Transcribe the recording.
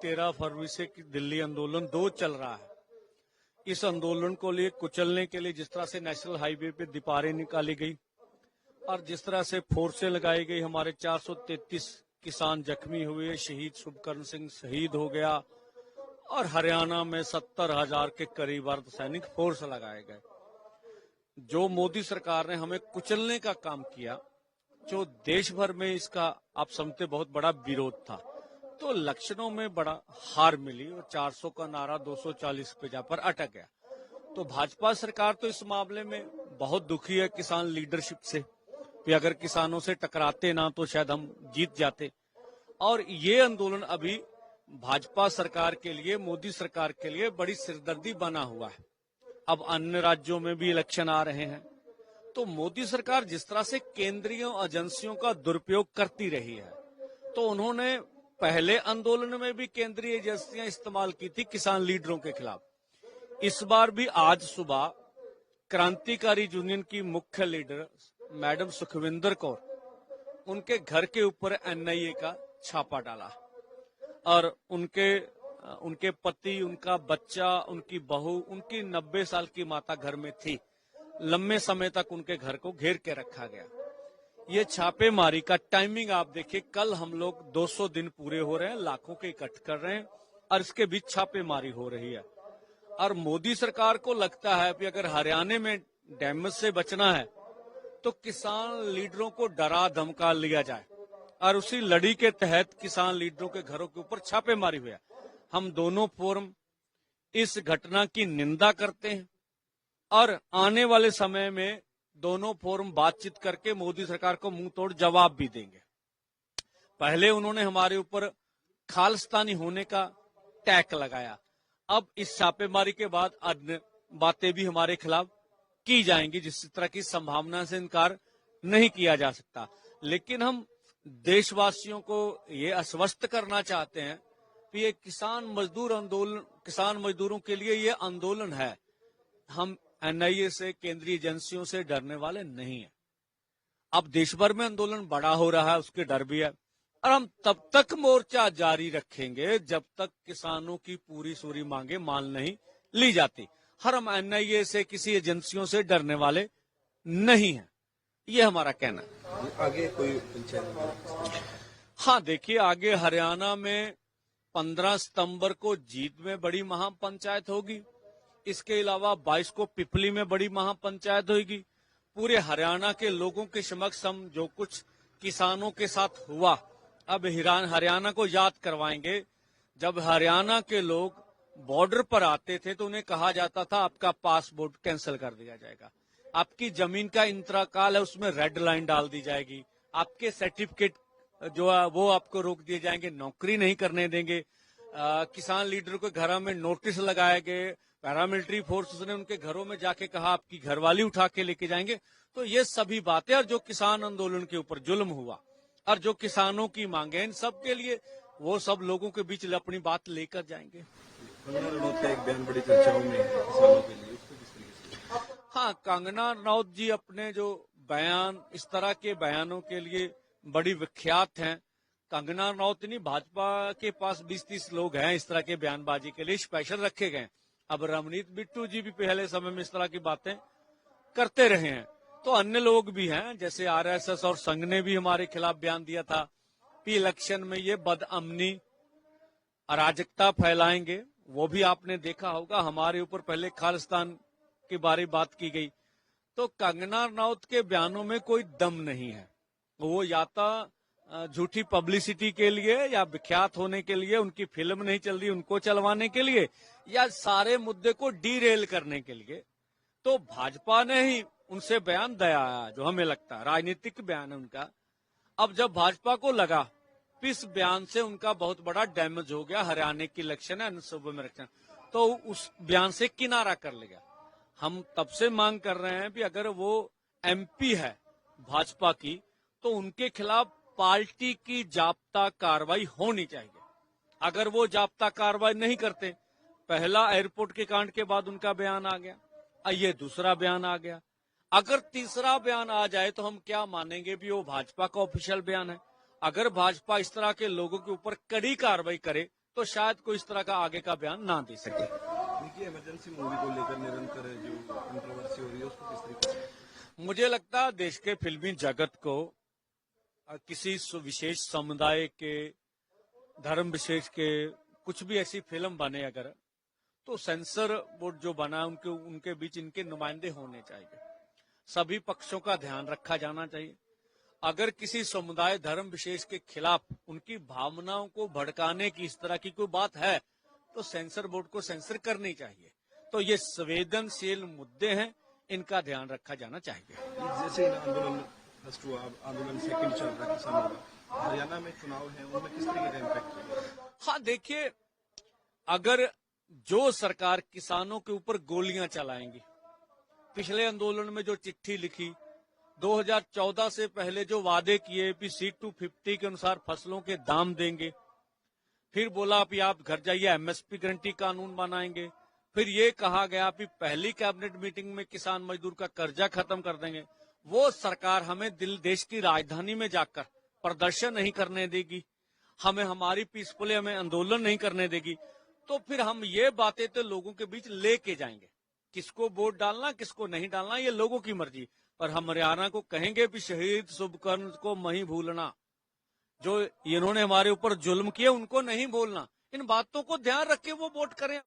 13 फरवरी से दिल्ली आंदोलन 2 चल रहा है। इस आंदोलन को लिए कुचलने के लिए जिस तरह से नेशनल हाईवे पे दीवारें निकाली गई और जिस तरह से फोर्सें लगाई गई, हमारे 433 किसान जख्मी हुए, शहीद शुभकर्ण सिंह शहीद हो गया और हरियाणा में 70,000 के करीब अर्धसैनिक फोर्स लगाए गए। जो मोदी सरकार ने हमें कुचलने का काम किया, जो देश भर में इसका आप समझते बहुत बड़ा विरोध था, तो इलेक्शनों में बड़ा हार मिली और 400 का नारा 240 पे जा पर अटक गया। तो भाजपा सरकार तो इस मामले में बहुत दुखी है किसान लीडरशिप से कि अगर किसानों से टकराते ना तो शायद हम जीत जाते। और ये आंदोलन अभी भाजपा सरकार के लिए, मोदी सरकार के लिए बड़ी सिरदर्दी बना हुआ है। अब अन्य राज्यों में भी इलेक्शन आ रहे हैं, तो मोदी सरकार जिस तरह से केंद्रीय एजेंसियों का दुरुपयोग करती रही है, तो उन्होंने पहले आंदोलन में भी केंद्रीय एजेंसियां इस्तेमाल की थी किसान लीडरों के खिलाफ। इस बार भी आज सुबह क्रांतिकारी यूनियन की मुख्य लीडर मैडम सुखविंदर कौर, उनके घर के ऊपर एनआईए का छापा डाला और उनके पति, उनका बच्चा, उनकी बहू, उनकी 90 साल की माता घर में थी। लंबे समय तक उनके घर को घेर के रखा गया। ये छापेमारी का टाइमिंग आप देखिए, कल हम लोग 200 दिन पूरे हो रहे हैं, लाखों के इकट्ठ कर रहे हैं और इसके बीच छापेमारी हो रही है। और मोदी सरकार को लगता है कि अगर हरियाणा में डैमेज से बचना है तो किसान लीडरों को डरा धमका लिया जाए और उसी लड़ी के तहत किसान लीडरों के घरों के ऊपर छापेमारी हुई। हम दोनों फोरम इस घटना की निंदा करते हैं और आने वाले समय में दोनों फोरम बातचीत करके मोदी सरकार को मुंह तोड़ जवाब भी देंगे। पहले उन्होंने हमारे ऊपर खालिस्तानी होने का टैग लगाया, अब इस छापेमारी के बाद अन्य बातें भी हमारे खिलाफ की जाएंगी, जिस तरह की संभावना से इनकार नहीं किया जा सकता। लेकिन हम देशवासियों को ये आश्वस्त करना चाहते हैं कि ये किसान मजदूरों के लिए ये आंदोलन है। हम एनआईए से, केंद्रीय एजेंसियों से डरने वाले नहीं है। अब देश भर में आंदोलन बड़ा हो रहा है, उसके डर भी है और हम तब तक मोर्चा जारी रखेंगे जब तक किसानों की पूरी सूरी मांगे मान नहीं ली जाती। हम एनआईए से, किसी एजेंसियों से डरने वाले नहीं है, ये हमारा कहना है। आगे कोई पंचायत? हाँ, देखिए आगे हरियाणा में 15 सितंबर को जीत में बड़ी महापंचायत होगी। इसके अलावा 22 को पिपली में बड़ी महापंचायत होगी। पूरे हरियाणा के लोगों के समक्ष हम जो कुछ किसानों के साथ हुआ, अब हरियाणा को याद करवाएंगे। जब हरियाणा के लोग बॉर्डर पर आते थे तो उन्हें कहा जाता था आपका पासपोर्ट कैंसिल कर दिया जाएगा, आपकी जमीन का इंतकाल है उसमें रेड लाइन डाल दी जाएगी, आपके सर्टिफिकेट जो है वो आपको रोक दिए जाएंगे, नौकरी नहीं करने देंगे। किसान लीडर के घरों में नोटिस लगाए गए, पैरामिलिट्री फोर्सेस ने उनके घरों में जाके कहा आपकी घरवाली उठा के लेके जाएंगे। तो ये सभी बातें और जो किसान आंदोलन के ऊपर जुल्म हुआ और जो किसानों की मांगे, इन सब के लिए वो सब लोगों के बीच अपनी बात लेकर जाएंगे। कंगना रनौत का एक बयान बड़ी चर्चाओं में किसानों के लिए, उसको किस तरीके से? हाँ, कंगना रनौत जी अपने जो बयान, इस तरह के बयानों के लिए बड़ी विख्यात हैं। कंगना रनौत नहीं, भाजपा के पास 20-30 लोग हैं इस तरह के बयानबाजी के लिए स्पेशल रखे गए। अब रमनीत बिट्टू जी भी पहले समय में इस तरह की बातें करते रहे हैं, तो अन्य लोग भी हैं, जैसे आरएसएस और संघ ने भी हमारे खिलाफ बयान दिया था कि इलेक्शन में ये बदअमनी, अराजकता फैलाएंगे। वो भी आपने देखा होगा, हमारे ऊपर पहले खालिस्तान के बारे में बात की गई। तो कंगना रनौत के बयानों में कोई दम नहीं है। वो या तो झूठी पब्लिसिटी के लिए या विख्यात होने के लिए, उनकी फिल्म नहीं चल रही उनको चलवाने के लिए, या सारे मुद्दे को डीरेल करने के लिए। तो भाजपा ने ही उनसे बयान दिया, जो हमें लगता है राजनीतिक बयान है उनका। अब जब भाजपा को लगा इस बयान से उनका बहुत बड़ा डैमेज हो गया, हरियाणा की इलेक्शन है, सूबे में इलेक्शन, तो उस बयान से किनारा कर लिया। हम तब से मांग कर रहे हैं कि अगर वो एमपी है भाजपा की, तो उनके खिलाफ पार्टी की जाब्ता कार्रवाई होनी चाहिए। अगर वो जाब्ता कार्रवाई नहीं करते, पहला एयरपोर्ट के कांड के बाद उनका बयान आ गया, ये दूसरा बयान आ गया, अगर तीसरा बयान आ जाए तो हम क्या मानेंगे भी वो भाजपा का ऑफिशियल बयान है। अगर भाजपा इस तरह के लोगों के ऊपर कड़ी कार्रवाई करे तो शायद कोई इस तरह का आगे का बयान ना दे सके। देखिए, इमरजेंसी मूवी को लेकर निरंतर जो कंट्रोवर्सी हो रही है उसको किस तरीके से? मुझे लगता है देश के फिल्मी जगत को किसी विशेष समुदाय के, धर्म विशेष के कुछ भी ऐसी फिल्म बने अगर, तो सेंसर बोर्ड जो बना उनके बीच इनके नुमाइंदे होने चाहिए। सभी पक्षों का ध्यान रखा जाना चाहिए। अगर किसी समुदाय धर्म विशेष के खिलाफ उनकी भावनाओं को भड़काने की इस तरह की कोई बात है तो सेंसर बोर्ड को सेंसर करनी चाहिए। तो ये संवेदनशील मुद्दे हैं, इनका ध्यान रखा जाना चाहिए। जैसे इन आंदोलन फर्स्ट हुआ, अब आंदोलन सेकंड चल रहा है किसानों का, हरियाणा में चुनाव है, उनमें किस तरीके का इम्पैक्ट होगा? हाँ देखिए, अगर जो सरकार किसानों के ऊपर गोलियां चलाएंगी, पिछले आंदोलन में जो चिट्ठी लिखी, 2014 से पहले जो वादे किए कि C250 के अनुसार फसलों के दाम देंगे, फिर बोला कि आप घर जाइए MSP गारंटी कानून बनाएंगे, फिर ये कहा गया कि पहली कैबिनेट मीटिंग में किसान मजदूर का कर्जा खत्म कर देंगे। वो सरकार हमें देश की राजधानी में जाकर प्रदर्शन नहीं करने देगी, हमें हमारी पीसफुली हमें आंदोलन नहीं करने देगी, तो फिर हम ये बातें तो लोगों के बीच लेके जाएंगे। किसको वोट डालना किसको नहीं डालना ये लोगों की मर्जी, पर हम हरियाणा को कहेंगे कि शहीद शुभकर्ण को नहीं भूलना, जो इन्होंने हमारे ऊपर जुल्म किए उनको नहीं भूलना। इन बातों को ध्यान रख के वो वोट करें।